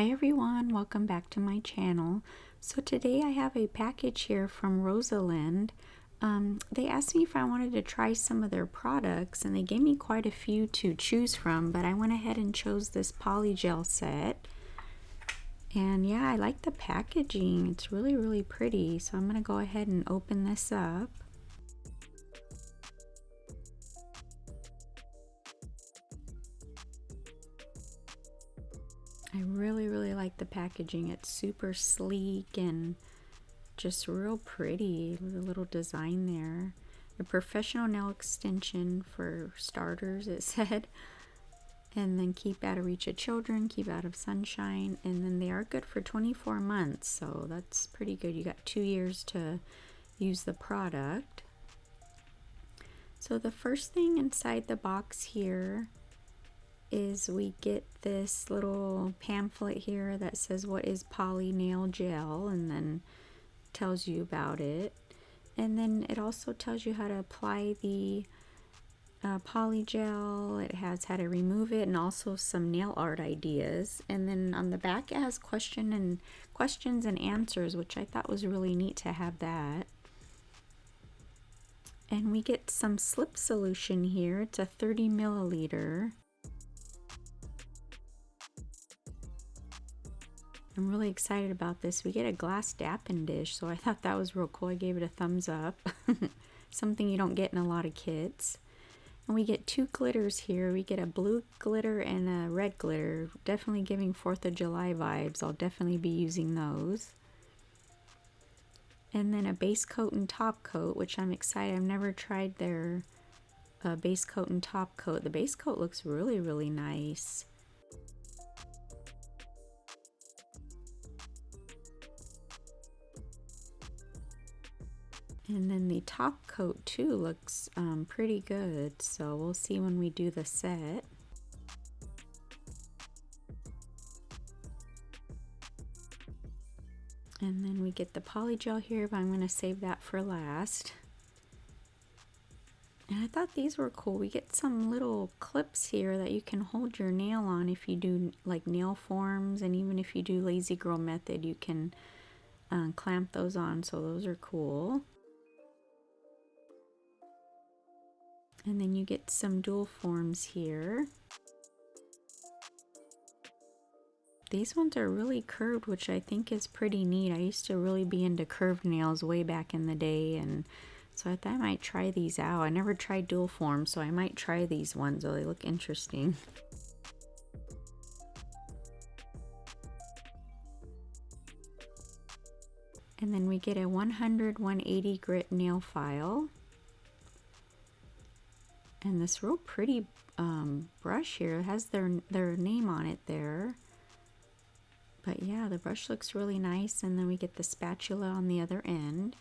Hi everyone, welcome back to my channel. So today I have a package here from Rosalind. They asked me if I wanted to try some of their products and they gave me quite a few to choose from, but I went ahead and chose this polygel set. And yeah, I like the packaging. It's really pretty. So I'm going to go ahead and open this up. I really like the packaging. It's super sleek and just real pretty with a little design there. A professional nail extension for starters, it said. And then keep out of reach of children, keep out of sunshine, and then they are good for 24 months, so that's pretty good. You got 2 years to use the product. So the first thing inside the box here is we get this little pamphlet here that says what is poly nail gel, and then tells you about it. And then it also tells you how to apply the polygel. It has how to remove it and also some nail art ideas. And then on the back it has questions and answers, which I thought was really neat to have that. And we get some slip solution here. It's a 30 milliliter. I'm really excited about this. We get a glass dapping dish, so I thought that was real cool. I gave it a thumbs up. Something you don't get in a lot of kits. And we get 2 glitters here. We get a blue glitter and a red glitter. Definitely giving 4th of July vibes. I'll definitely be using those. And then a base coat and top coat, which I'm excited. I've never tried their base coat and top coat. The base coat looks really nice. And then the top coat too looks pretty good, so we'll see when we do the set. And then we get the polygel here, but I'm going to save that for last. And I thought these were cool. We get some little clips here that you can hold your nail on if you do like nail forms, and even if you do lazy girl method, you can clamp those on, so those are cool. And then you get some dual forms here. These ones are really curved, which I think is pretty neat. I used to really be into curved nails way back in the day, and so I thought I might try these out. I never tried dual forms, so I might try these ones. Oh, they look interesting. And then we get a 100/180 grit nail file. And this real pretty brush here has their name on it there. But yeah, the brush looks really nice. And then we get the spatula on the other end.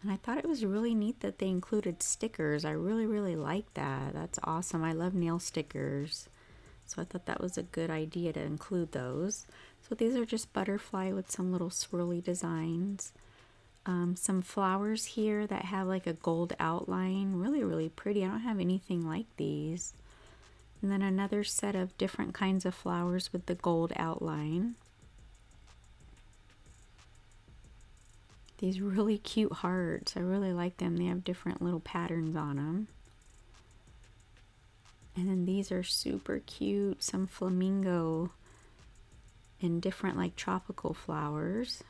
And I thought it was really neat that they included stickers. I really like that. That's awesome. I love nail stickers. So I thought that was a good idea to include those. So these are just butterfly with some little swirly designs. Some flowers here that have like a gold outline. Really pretty. I don't have anything like these. And then another set of different kinds of flowers with the gold outline. These really cute hearts. I really like them. They have different little patterns on them. And then these are super cute. Some flamingo and different like tropical flowers.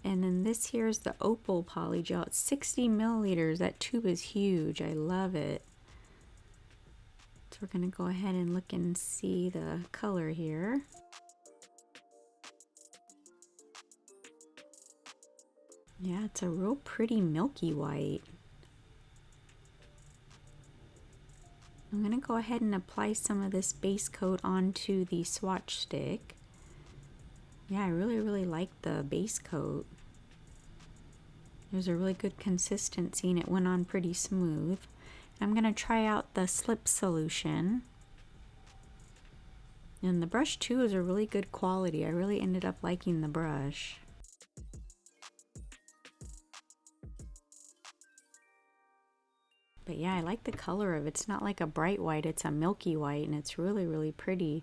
And then this here is the Opal polygel. It's 60 milliliters. That tube is huge. I love it. So we're going to go ahead and look and see the color here. Yeah, it's a real pretty milky white. I'm going to go ahead and apply some of this base coat onto the swatch stick. Yeah, I really like the base coat. There's a really good consistency and it went on pretty smooth. I'm going to try out the slip solution. And the brush too is a really good quality. I really ended up liking the brush. But yeah, I like the color of it. It's not like a bright white, it's a milky white, and it's really, really pretty.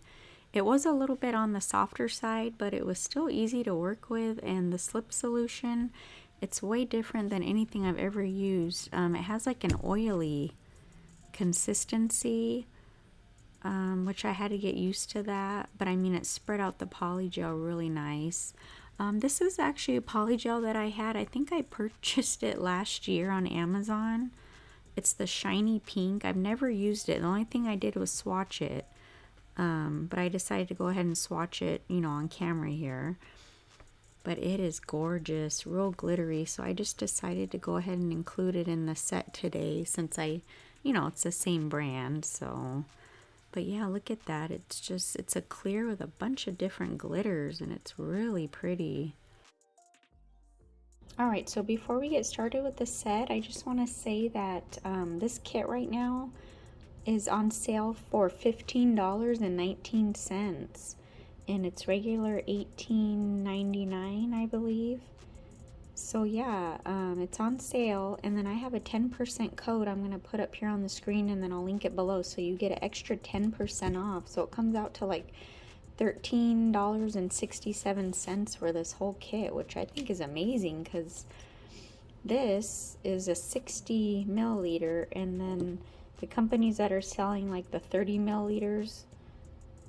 It was a little bit on the softer side, but it was still easy to work with, and the slip solution, it's way different than anything I've ever used. It has like an oily consistency, which I had to get used to that, but I mean it spread out the polygel really nice. This is actually a polygel that I had. I think I purchased it last year on Amazon. It's the shiny pink. I've never used it. The only thing I did was swatch it, but I decided to go ahead and swatch it, you know, on camera here. But it is gorgeous, real glittery, so I just decided to go ahead and include it in the set today since you know, it's the same brand, so. But yeah, look at that. It's a clear with a bunch of different glitters, and it's really pretty. Alright, so before we get started with the set, I just want to say that this kit right now is on sale for $15.19, and it's regular $18.99, I believe. So yeah, it's on sale, and then I have a 10% code I'm going to put up here on the screen, and then I'll link it below, so you get an extra 10% off. So it comes out to like $13.67 for this whole kit, which I think is amazing, because this is a 60 milliliter, and then the companies that are selling like the 30 milliliters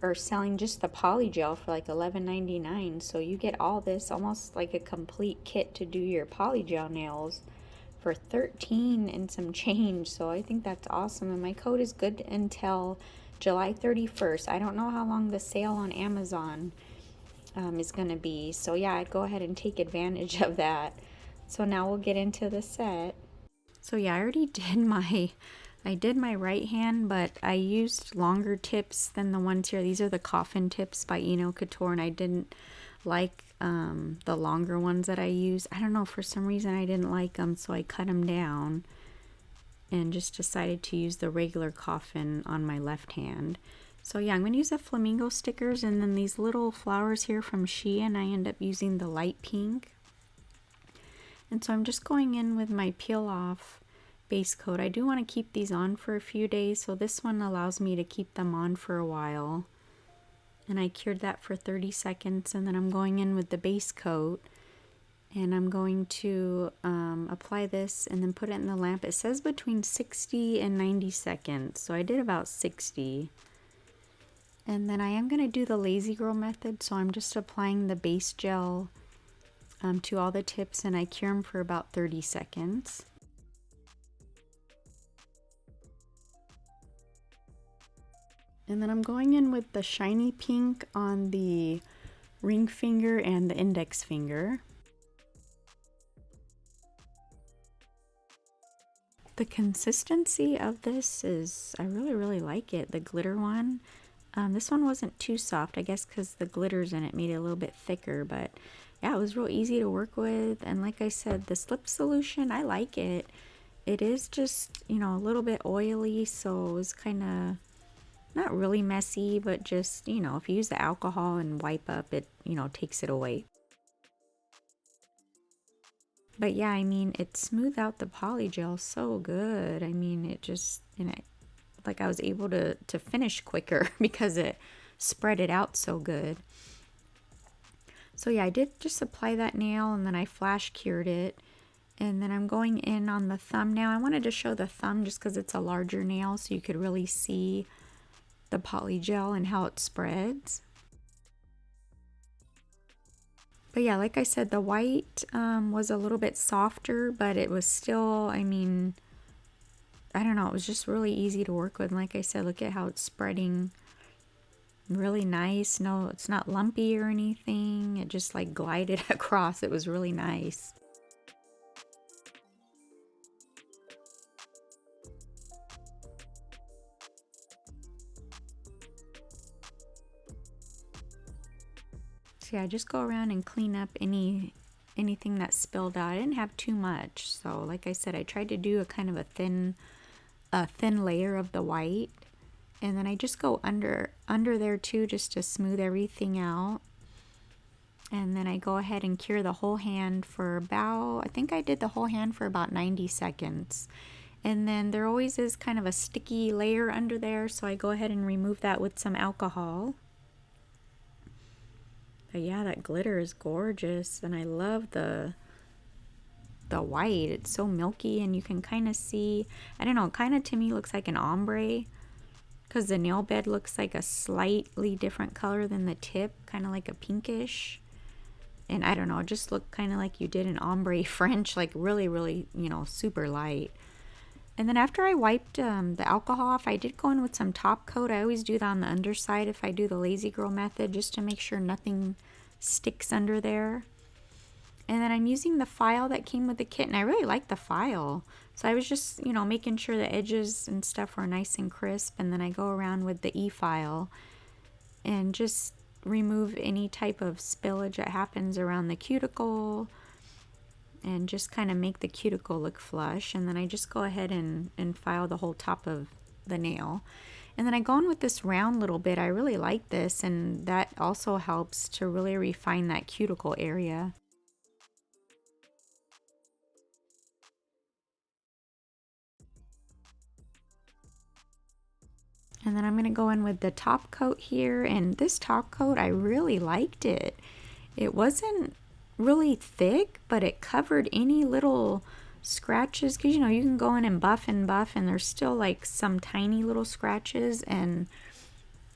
are selling just the polygel for like $11.99. So you get all this, almost like a complete kit to do your polygel nails for $13 and some change. So I think that's awesome, and my code is good until July 31st. I don't know how long the sale on Amazon is going to be. So yeah, I'd go ahead and take advantage of that. So now we'll get into the set. So yeah, I already did my right hand, but I used longer tips than the ones here. These are the coffin tips by Couture, and I didn't like the longer ones that I used. I don't know, for some reason I didn't like them, so I cut them down and just decided to use the regular coffin on my left hand. So yeah, I'm going to use the Flamingo stickers, and then these little flowers here from Shein, I end up using the light pink. And so I'm just going in with my peel off base coat. I do want to keep these on for a few days, so this one allows me to keep them on for a while. And I cured that for 30 seconds, and then I'm going in with the base coat, and I'm going to apply this and then put it in the lamp. It says between 60 and 90 seconds, so I did about 60. And then I am going to do the lazy girl method, so I'm just applying the base gel to all the tips, and I cure them for about 30 seconds. And then I'm going in with the shiny pink on the ring finger and the index finger. The consistency of this is, I really like it, the glitter one. This one wasn't too soft, I guess because the glitters in it made it a little bit thicker, but yeah, it was real easy to work with. And like I said, the slip solution, I like it. It is just, you know, a little bit oily, so it was kind of not really messy, but just, you know, if you use the alcohol and wipe up, it, you know, takes it away. But yeah, I mean, it smoothed out the polygel so good. I mean, it just, you know, like I was able to finish quicker because it spread it out so good. So yeah, I did just apply that nail, and then I flash cured it. And then I'm going in on the thumb now. I wanted to show the thumb just because it's a larger nail, so you could really see the polygel and how it spreads. But yeah, like I said, the white was a little bit softer, but it was still, I mean, I don't know, it was just really easy to work with. And like I said, look at how it's spreading really nice. No, it's not lumpy or anything. It just like glided across. It was really nice. So yeah, just go around and clean up anything that spilled out. I didn't have too much, so like I said, I tried to do a kind of a thin layer of the white, and then I just go under there too, just to smooth everything out. And then I go ahead and cure the whole hand for about, I think I did the whole hand for about 90 seconds. And then there always is kind of a sticky layer under there, so I go ahead and remove that with some alcohol. But yeah, that glitter is gorgeous, and I love the white. It's so milky, and you can kind of see, I don't know, kind of to me looks like an ombre, because the nail bed looks like a slightly different color than the tip, kind of like a pinkish. And I don't know, it just looked kind of like you did an ombre French, like really, really, you know, super light. And then after I wiped the alcohol off, I did go in with some top coat. I always do that on the underside if I do the lazy girl method, just to make sure nothing sticks under there. And then I'm using the file that came with the kit, and I really like the file. So I was just, you know, making sure the edges and stuff were nice and crisp. And then I go around with the e-file and just remove any type of spillage that happens around the cuticle, and just kind of make the cuticle look flush. And then I just go ahead and file the whole top of the nail. And then I go in with this round little bit. I really like this, and that also helps to really refine that cuticle area. And then I'm going to go in with the top coat here, and this top coat, I really liked it. It wasn't really thick, but it covered any little scratches, because you know you can go in and buff and there's still like some tiny little scratches. And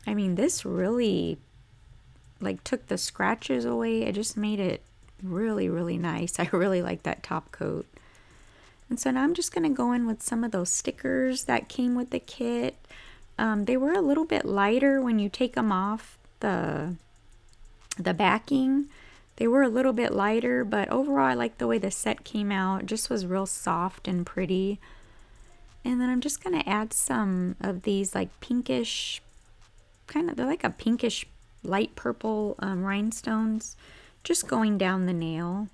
I mean, this really like took the scratches away. It just made it really, really nice. I really like that top coat. And so now I'm just going to go in with some of those stickers that came with the kit. They were a little bit lighter when you take them off the backing. They were a little bit lighter, but overall I like the way the set came out. It just was real soft and pretty. And then I'm just going to add some of these like pinkish, they're like a pinkish light purple rhinestones, just going down the nail.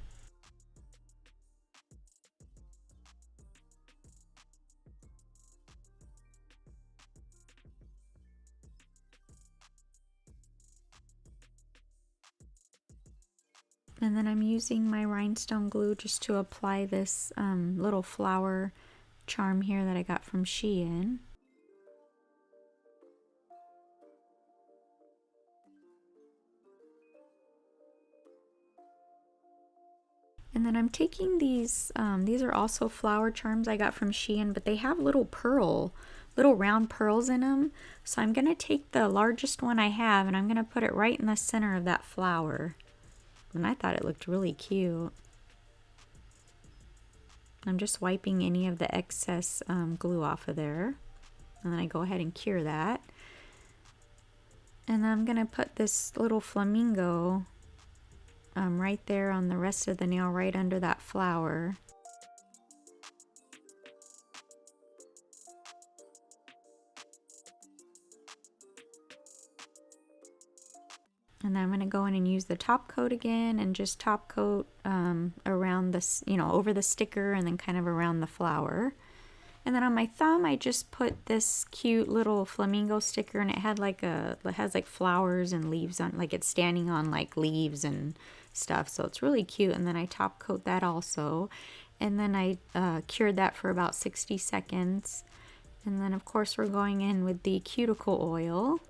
And then I'm using my rhinestone glue just to apply this little flower charm here that I got from Shein. And then I'm taking these are also flower charms I got from Shein, but they have little round pearls in them. So I'm going to take the largest one I have, and I'm going to put it right in the center of that flower. And I thought it looked really cute. I'm just wiping any of the excess glue off of there. And then I go ahead and cure that. And then I'm going to put this little flamingo right there on the rest of the nail, right under that flower. And then I'm going to go in and use the top coat again, and just top coat around this, you know, over the sticker, and then kind of around the flower. And then on my thumb, I just put this cute little flamingo sticker, and it has like flowers and leaves on, like it's standing on like leaves and stuff. So it's really cute. And then I top coat that also. And then I cured that for about 60 seconds. And then of course we're going in with the cuticle oil.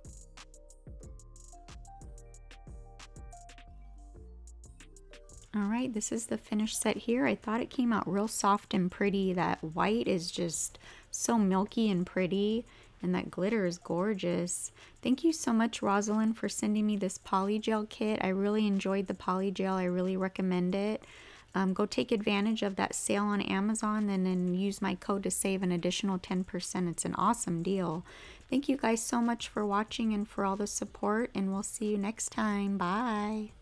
Alright, this is the finished set here. I thought it came out real soft and pretty. That white is just so milky and pretty, and that glitter is gorgeous. Thank you so much, Rosalind, for sending me this polygel kit. I really enjoyed the polygel. I really recommend it. Go take advantage of that sale on Amazon, and then use my code to save an additional 10%. It's an awesome deal. Thank you guys so much for watching and for all the support, and we'll see you next time. Bye.